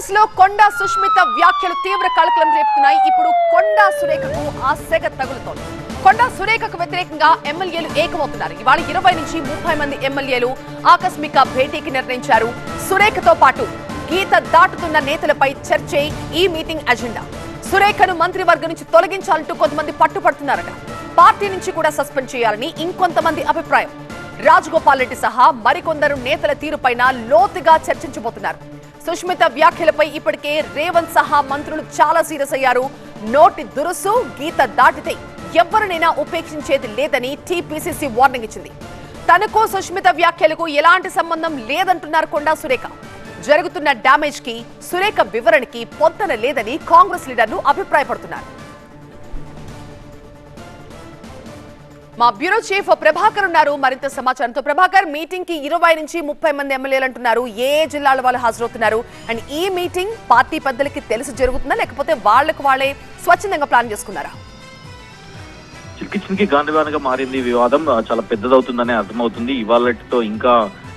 కాంగ్రెస్ లో కొండా సుష్మిత వ్యాఖ్యలు తీవ్ర కలకలం రేపుతున్నాయి. ఇప్పుడు కొండా సురేఖకు ఆ సెగ తగులుతోంది. కొండా సురేఖకు వ్యతిరేకంగా ఎమ్మెల్యేలు ఏకమవుతున్నారు. ఇవాళ 20 నుంచి 30 మంది ఎమ్మెల్యేలు ఆకస్మిక భేటీకి నిర్ణయించారు. సురేఖతో పాటు గీత దాటుతున్న నేతలపై చర్చే ఈ మీటింగ్ అజెండా. సురేఖను మంత్రివర్గం నుంచి తొలగించాలంటూ కొంతమంది పట్టుపడుతున్నారట. పార్టీ నుంచి కూడా సస్పెండ్ చేయాలని ఇంకొంతమంది అభిప్రాయం. రాజగోపాల్ రెడ్డి సహా మరికొందరు నేతల తీరుపైన లోతుగా చర్చించబోతున్నారు. సుష్మిత వ్యాఖ్యలపై ఇప్పటికే రేవంత్ సహా మంత్రులు చాలా సీరియస్ అయ్యారు. నోటి దురుసు గీత దాటితే ఎవరినైనా ఉపేక్షించేది లేదని టీపీసీసీ వార్నింగ్ ఇచ్చింది. తనకు సుష్మిత వ్యాఖ్యలకు ఎలాంటి సంబంధం లేదంటున్నారు కొండా సురేఖ. జరుగుతున్న డ్యామేజ్ కి సురేఖ వివరణకి పొంతన లేదని కాంగ్రెస్ లీడర్లు అభిప్రాయపడుతున్నారు. మా బ్యూరో చీఫ్ ప్రభాకర్ ఉన్నారు మరింత సమాచారంతో. ప్రభాకర్, మీటింగ్ కి 20 నుంచి 30 మంది ఎమ్మెల్యేలు అంటున్నారు. ఏ జిల్లాల వాళ్ళు హాజరవుతున్నారు? అండ్ ఈ మీటింగ్ పార్టీ పెద్దలకి తెలిసి జరుగుతుందా, లేకపోతే వాళ్ళకు వాళ్ళే స్వచ్ఛందంగా ప్లాన్ చేసుకున్నారా? చిక్కి గాంధీవానగా మారింది. వివాదం చాలా పెద్దదవుతుందనే అర్థమవుతుంది. ఇవాళతో ఇంకా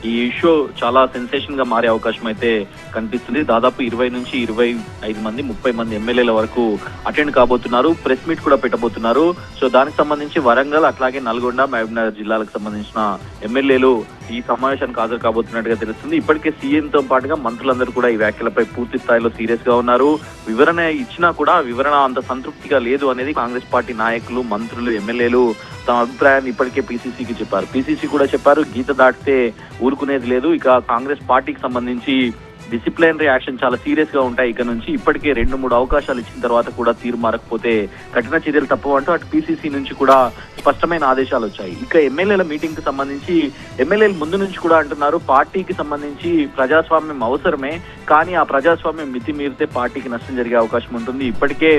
ఈ ఇష్యూ చాలా సెన్సేషన్ గా మారే అవకాశం అయితే కనిపిస్తుంది. దాదాపు 20 నుంచి 25 మంది 30 మంది ఎమ్మెల్యేల వరకు అటెండ్ కాబోతున్నారు. ప్రెస్ మీట్ కూడా పెట్టబోతున్నారు. సో దానికి సంబంధించి వరంగల్ అట్లాగే నల్గొండ మహబూబ్నగర్ జిల్లాలకు సంబంధించిన ఎమ్మెల్యేలు ఈ సమావేశానికి హాజరు కాబోతున్నట్టుగా తెలుస్తుంది. ఇప్పటికే సీఎంతో పాటుగా మంత్రులందరూ కూడా ఈ వ్యాఖ్యలపై పూర్తి స్థాయిలో సీరియస్ గా ఉన్నారు. వివరణ ఇచ్చినా కూడా వివరణ అంత సంతృప్తిగా లేదు అనేది కాంగ్రెస్ పార్టీ నాయకులు, మంత్రులు, ఎమ్మెల్యేలు తమ అభిప్రాయాన్ని ఇప్పటికే పీసీసీకి చెప్పారు. పీసీసీ కూడా చెప్పారు, గీత దాటితే ఊరుకునేది లేదు. ఇక కాంగ్రెస్ పార్టీకి సంబంధించి డిసిప్లినరీ యాక్షన్ చాలా సీరియస్ గా ఉంటాయి. ఇక నుంచి ఇప్పటికే 2-3 అవకాశాలు ఇచ్చిన తర్వాత కూడా తీరు మారకపోతే కఠిన చర్యలు తప్పవంటూ అటు పీసీసీ నుంచి కూడా స్పష్టమైన ఆదేశాలు వచ్చాయి. ఇక ఎమ్మెల్యేల మీటింగ్ కి సంబంధించి ఎమ్మెల్యేలు ముందు నుంచి కూడా అంటున్నారు, పార్టీకి సంబంధించి ప్రజాస్వామ్యం అవసరమే, కానీ ఆ ప్రజాస్వామ్యం మితిమీరితే పార్టీకి నష్టం జరిగే అవకాశం ఉంటుంది. ఇప్పటికే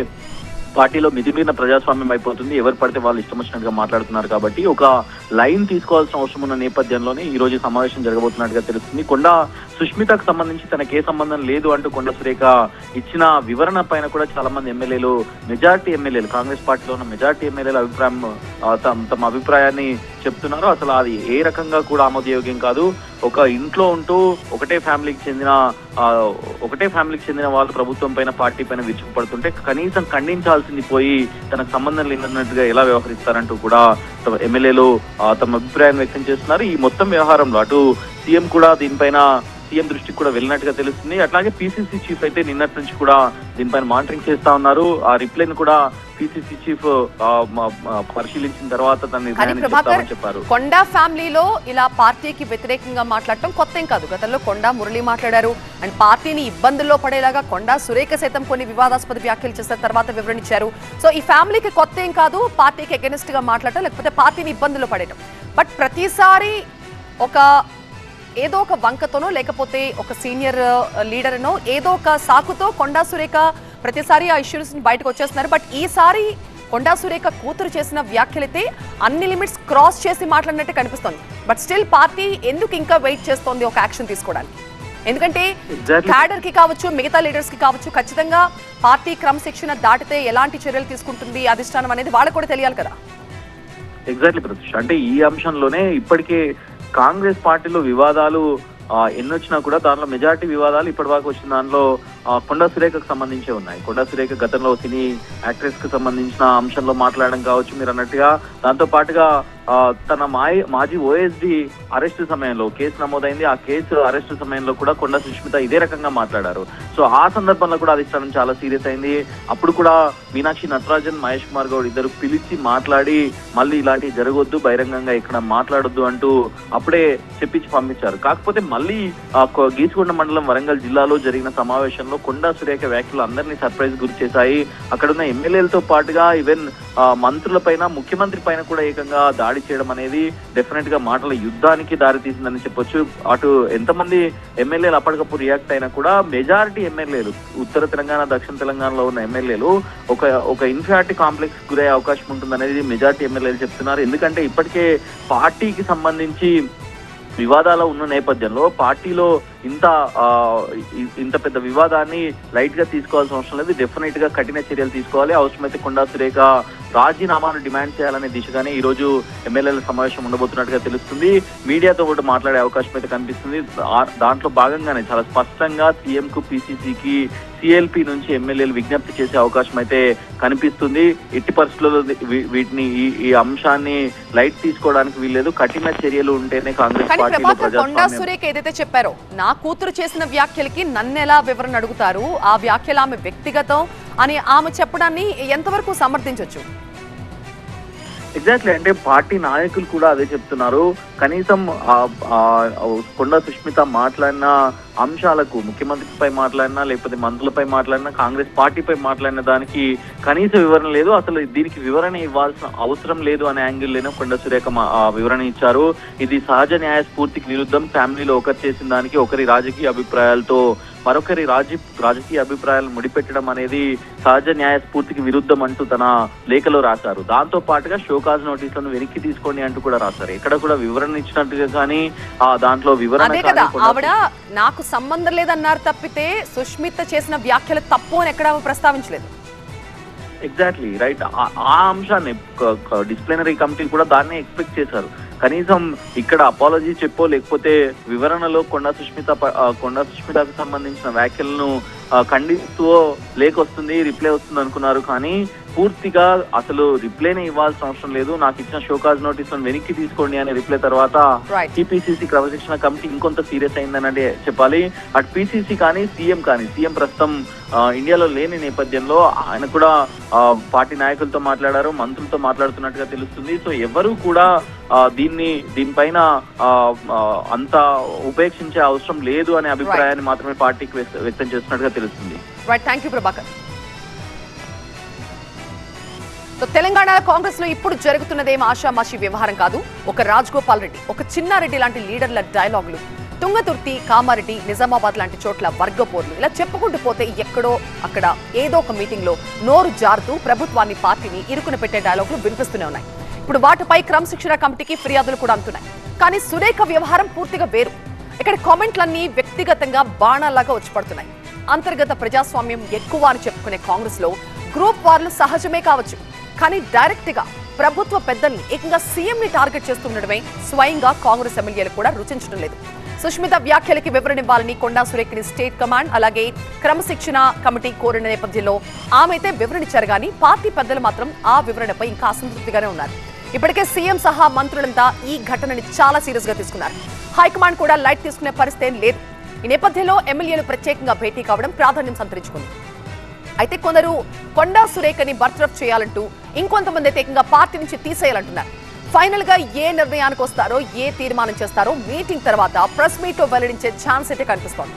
పార్టీలో మితిమీరిన ప్రజాస్వామ్యం అయిపోతుంది. ఎవరు పడితే వాళ్ళు ఇష్టం వచ్చినట్టుగా మాట్లాడుతున్నారు. కాబట్టి ఒక లైన్ తీసుకోవాల్సిన అవసరం ఉన్న నేపథ్యంలోనే ఈ రోజు సమావేశం జరగబోతున్నట్టుగా తెలుస్తుంది. కొండా సుష్మితకు సంబంధించి తనకే సంబంధం లేదు అంటూ కొండా సురేఖ ఇచ్చిన వివరణ పైన కూడా చాలా మంది ఎమ్మెల్యేలు, మెజార్టీ ఎమ్మెల్యేలు, కాంగ్రెస్ పార్టీలో ఉన్న మెజార్టీ ఎమ్మెల్యేల తమ అభిప్రాయాన్ని చెప్తున్నారు. అసలు అది ఏ రకంగా కూడా ఆమోదయోగ్యం కాదు. ఒక ఇంట్లో ఉంటూ ఒకటే ఫ్యామిలీకి చెందిన వాళ్ళు ప్రభుత్వం పైన, పార్టీ పైన విరుచుకుపడుతుంటే కనీసం ఖండించాల్సింది పోయి తనకు సంబంధం లేనట్టుగా ఎలా వ్యవహరిస్తారంటూ కూడా ఎమ్మెల్యేలు తమ అభిప్రాయాన్ని వ్యక్తం చేస్తున్నారు. ఈ మొత్తం వ్యవహారంలో అటు సీఎం కూడా దీనిపైన సీఎం దృష్టికి కూడా వెళ్ళినట్టుగా తెలుస్తుంది. అట్లాగే పీసీసీ చీఫ్ అయితే నిన్నటి నుంచి కూడా దీనిపైన మానిటరింగ్ చేస్తా ఉన్నారు. ఆ రిప్లైని కూడా పీసీసీ చీఫ్ పరిశీలించిన తర్వాత తన నిర్ణయాన్ని చెప్తామని చెప్పారు. కొండా ఫ్యామిలీలో ఇలా పార్టీకి వ్యతిరేకంగా మాట్లాడటం కొత్త ఏం కాదు. గతంలో కొండా మురళి మాట్లాడారు. అండ్ పార్టీని ఇబ్బందుల్లో పడేలాగా కొండా సురేఖ సైతం కొన్ని వివాదాస్పద వ్యాఖ్యలు చేసిన తర్వాత వివరించారు. సో ఈ ఫ్యామిలీకి కొత్త ఏం కాదు పార్టీకి అగెనిస్ట్ గా మాట్లాడటం, లేకపోతే పార్టీని ఇబ్బందుల్లో పడేయటం. బట్ ప్రతిసారి ఏదో ఒక వంకతోనో, లేకపోతే ఒక సీనియర్ లీడర్నో ఏదో ఒక సాకుతో కొండా సురేఖ ప్రతిసారి ఆ ఇష్యూస్ బయటకు వచ్చేస్తున్నారు. బట్ ఈసారి కొండా సురేఖ కూతురు చేసిన వ్యాఖ్యలైతే అన్ని లిమిట్స్ క్రాస్ చేసి మాట్లాడినట్టు కనిపిస్తోంది. బట్ స్టిల్ పార్టీ ఎందుకు ఇంకా వెయిట్ చేస్తోంది ఒక యాక్షన్ తీసుకోవడానికి? ఎందుకంటే క్యాడర్ కి కావచ్చు, మిగతా లీడర్స్ కి కావచ్చు, ఖచ్చితంగా పార్టీ క్రమశిక్షణ దాటితే ఎలాంటి చర్యలు తీసుకుంటుంది అధిష్టానం అనేది వాళ్ళకు కూడా తెలియాలి కదా. ఎగ్జాక్ట్లీ ప్రతిష్ట. అంటే ఈ అంశంలోనే ఇప్పటికే కాంగ్రెస్ పార్టీలో వివాదాలు ఎన్నొచ్చినా కూడా దానిలో మెజారిటీ వివాదాలు ఇప్పటిదాకా వచ్చిన దానిలో కొండా సురేఖకు సంబంధించే ఉన్నాయి. కొండా సురేఖ గతంలో సినీ యాక్ట్రెస్ కు సంబంధించిన అంశంలో మాట్లాడడం కావచ్చు మీరు అన్నట్టుగా, దాంతో పాటుగా తన మాజీ ఓఎస్డీ అరెస్టు సమయంలో కేసు నమోదైంది. ఆ కేసు అరెస్టు సమయంలో కూడా కొండా సుష్మిత ఇదే రకంగా మాట్లాడారు. సో ఆ సందర్భంలో కూడా అధిష్టానం చాలా సీరియస్ అయింది. అప్పుడు కూడా మీనాక్షి నటరాజన్, మహేష్ కుమార్ గౌడ్ ఇద్దరు పిలిచి మాట్లాడి మళ్ళీ ఇలాంటివి జరగొద్దు, బహిరంగంగా ఇక్కడ మాట్లాడొద్దు అంటూ అప్పుడే చెప్పించి పంపించారు. కాకపోతే మళ్ళీ గీసుకొండ మండలం వరంగల్ జిల్లాలో జరిగిన సమావేశంలో కొండా సురేఖ వ్యాఖ్యలు అందరినీ సర్ప్రైజ్ గురి చేశాయి. అక్కడున్న ఎమ్మెల్యేలతో పాటుగా ఈవెన్ మంత్రుల పైన, ముఖ్యమంత్రి పైన కూడా ఏకంగా దాడి చేయడం అనేది డెఫినెట్ గా మాటల యుద్ధానికి దారి తీసిందని చెప్పొచ్చు. అటు ఎంతమంది ఎమ్మెల్యేలు అప్పటికప్పుడు రియాక్ట్ అయినా కూడా మెజారిటీ ఎమ్మెల్యేలు, ఉత్తర తెలంగాణ, దక్షిణ తెలంగాణలో ఉన్న ఎమ్మెల్యేలు ఒక ఇన్ఫియారిటీ కాంప్లెక్స్ గురయ్యే అవకాశం ఉంటుందనేది మెజారిటీ ఎమ్మెల్యేలు చెప్తున్నారు. ఎందుకంటే ఇప్పటికే పార్టీకి సంబంధించి వివాదాలు ఉన్న నేపథ్యంలో పార్టీలో ఇంత ఇంత పెద్ద వివాదాన్ని లైట్ గా తీసుకోవాల్సిన అవసరం లేదు. డెఫినెట్ గా కఠిన చర్యలు తీసుకోవాలి. అవసరమైతే కొండా సురేఖ రాజీనామాను డిమాండ్ చేయాలనే దిశగానే ఈ రోజు ఎమ్మెల్యేల సమావేశం ఉండబోతున్నట్టుగా తెలుస్తుంది. మీడియాతో కూడా మాట్లాడే అవకాశం అయితే కనిపిస్తుంది. దాంట్లో భాగంగానే చాలా స్పష్టంగా సీఎం కు, పిసిసికి, సిఎల్పి నుంచి ఎమ్మెల్యేలు విజ్ఞప్తి చేసే అవకాశం అయితే కనిపిస్తుంది. ఎట్టి పరిస్థితుల్లో వీటిని ఈ అంశాన్ని లైట్ తీసుకోవడానికి వీల్లేదు. కఠిన చర్యలు ఉంటేనే కాంగ్రెస్ పార్టీలో కొండా సురేఖ ఏదైతే చెప్పారో, నా కూతురు చేసిన వ్యాఖ్యలకి నన్నెలా వివరణ అడుగుతారు, ఆ వ్యాఖ్యలు ఆమె వ్యక్తిగతం అని ఆమె చెప్పడాన్ని ఎంతవరకు సమర్థించొచ్చు? ఎగ్జాక్ట్లీ, అంటే పార్టీ నాయకులు కూడా అదే చెప్తున్నారు. కనీసం కొండా సుష్మిత మాట్లాడిన అంశాలకు, ముఖ్యమంత్రిపై మాట్లాడినా లేకపోతే మంత్రులపై మాట్లాడినా, కాంగ్రెస్ పార్టీపై మాట్లాడిన దానికి కనీస వివరణ లేదు. అసలు దీనికి వివరణ ఇవ్వాల్సిన అవసరం లేదు అనే యాంగిల్లోనే కొండా సురేఖ వివరణ ఇచ్చారు. ఇది సహజ న్యాయ స్ఫూర్తికి విరుద్ధం. ఫ్యామిలీలో ఒకరు చేసిన దానికి ఒకరి రాజకీయ అభిప్రాయాలతో మరొకరి రాజకీయ అభిప్రాయాలు ముడిపెట్టడం అనేది సహజ న్యాయ స్ఫూర్తికి విరుద్ధం అంటూ తన లేఖలో రాశారు. దాంతో పాటుగా షోకాజ్ నోటీసులను వెనక్కి తీసుకోండి అంటూ కూడా రాశారు. ఎక్కడ కూడా వివరణ ఇచ్చినట్టుగా కానీ దాంట్లో వివరణ ఆవిడ నాకు సంబంధం లేదన్నారు తప్పితే సుష్మిత చేసిన వ్యాఖ్యలు తప్పు అని ఎక్కడ ప్రస్తావించలేదు. Exactly right. ఆ అంశాన్ని డిసిప్లినరీ కమిటీ కూడా దాన్నే ఎక్స్పెక్ట్ చేశారు. కనీసం ఇక్కడ అపాలజీ చెప్పో లేకపోతే వివరణలో కొండా సుష్మితకు సంబంధించిన వ్యాఖ్యలను ఖండిస్తూ లేకొస్తుంది, రిప్లై వస్తుంది అనుకున్నారు. కానీ పూర్తిగా అసలు రిప్లైనే ఇవ్వాల్సిన అవసరం లేదు, నాకు ఇచ్చిన షోకాజ్ నోటీసులను వెనక్కి తీసుకోండి అనే రిప్లై తర్వాత టీపీసీసీ క్రమశిక్షణ కమిటీ ఇంకొంత సీరియస్ అయిందని చెప్పాలి. అటు పీసీసీ కానీ సీఎం ప్రస్తుతం ఇండియాలో లేని నేపథ్యంలో ఆయన కూడా పార్టీ నాయకులతో మాట్లాడారు, మంత్రులతో మాట్లాడుతున్నట్టుగా తెలుస్తుంది. సో ఎవరు కూడా దీనిపైన అంత ఉపేక్షించే అవసరం లేదు అనే అభిప్రాయాన్ని మాత్రమే పార్టీకి వ్యక్తం చేస్తున్నట్టుగా తెలుస్తుంది. Thank you Prabhakar. తెలంగాణ కాంగ్రెస్ లో ఇప్పుడు జరుగుతున్నదేం ఆషామాషి వ్యవహారం కాదు. ఒక రాజగోపాల్ రెడ్డి, ఒక చిన్నారెడ్డి లాంటి లీడర్ల డైలాగులు, తుంగతుర్తి, కామారెడ్డి, నిజామాబాద్ లాంటి చోట్ల వర్గపోర్లు, ఇలా చెప్పుకుంటూ పోతే ఎక్కడో అక్కడ ఏదో ఒక మీటింగ్ లో నోరు జారుతూ ప్రభుత్వాన్ని, పార్టీని ఇరుకున పెట్టే డైలాగులు వినిపిస్తూనే ఉన్నాయి. ఇప్పుడు వాటిపై క్రమశిక్షణ కమిటీకి ఫిర్యాదులు కూడా అందుతున్నాయి. కానీ సురేఖ వ్యవహారం పూర్తిగా వేరు. ఇక్కడ కామెంట్లన్నీ వ్యక్తిగతంగా బాణాలాగా వచ్చి పడుతున్నాయి. అంతర్గత ప్రజాస్వామ్యం ఎక్కువ అని చెప్పుకునే కాంగ్రెస్ లో గ్రూప్ వార్లు సహజమే కావచ్చు, కానీ డైరెక్ట్ గా ప్రభుత్వ పెద్దల్ని, ఏకంగా సీఎం ని టార్గెట్ చేస్తుండడమే స్వయంగా కాంగ్రెస్ ఎమ్మెల్యేలు కూడా రుచించడం లేదు. సుష్మిత వ్యాఖ్యలకి వివరణ ఇవ్వాలని కొండా సురేఖని స్టేట్ కమాండ్ అలాగే క్రమశిక్షణ కమిటీ కోరిన నేపథ్యంలో ఆమె అయితే వివరణ ఇచ్చారు. కానీ పార్టీ పెద్దలు మాత్రం ఆ వివరణపై ఇంకా అసంతృప్తిగానే ఉన్నారు. ఇప్పటికే సీఎం సహా మంత్రులంతా ఈ ఘటనని చాలా సీరియస్ గా తీసుకున్నారు. హైకమాండ్ కూడా లైట్ తీసుకునే పరిస్థితి ఏం లేదు. ఈ నేపథ్యంలో ఎమ్మెల్యేలు ప్రత్యేకంగా భేటీ కావడం ప్రాధాన్యం సంతరించుకుంది. అయితే కొందరు కొండా సురేఖని బర్తరఫ్ చేయాలంటూ, ఇంకొంతమంది ఏకంగా పార్టీ నుంచి తీసేయాలంటున్నారు. ఫైనల్ గా ఏ నిర్ణయానికి వస్తారో, ఏ తీర్మానం చేస్తారో మీటింగ్ తర్వాత ప్రెస్ మీట్ లో వెల్లడించే ఛాన్స్ అయితే కనిపిస్తోంది.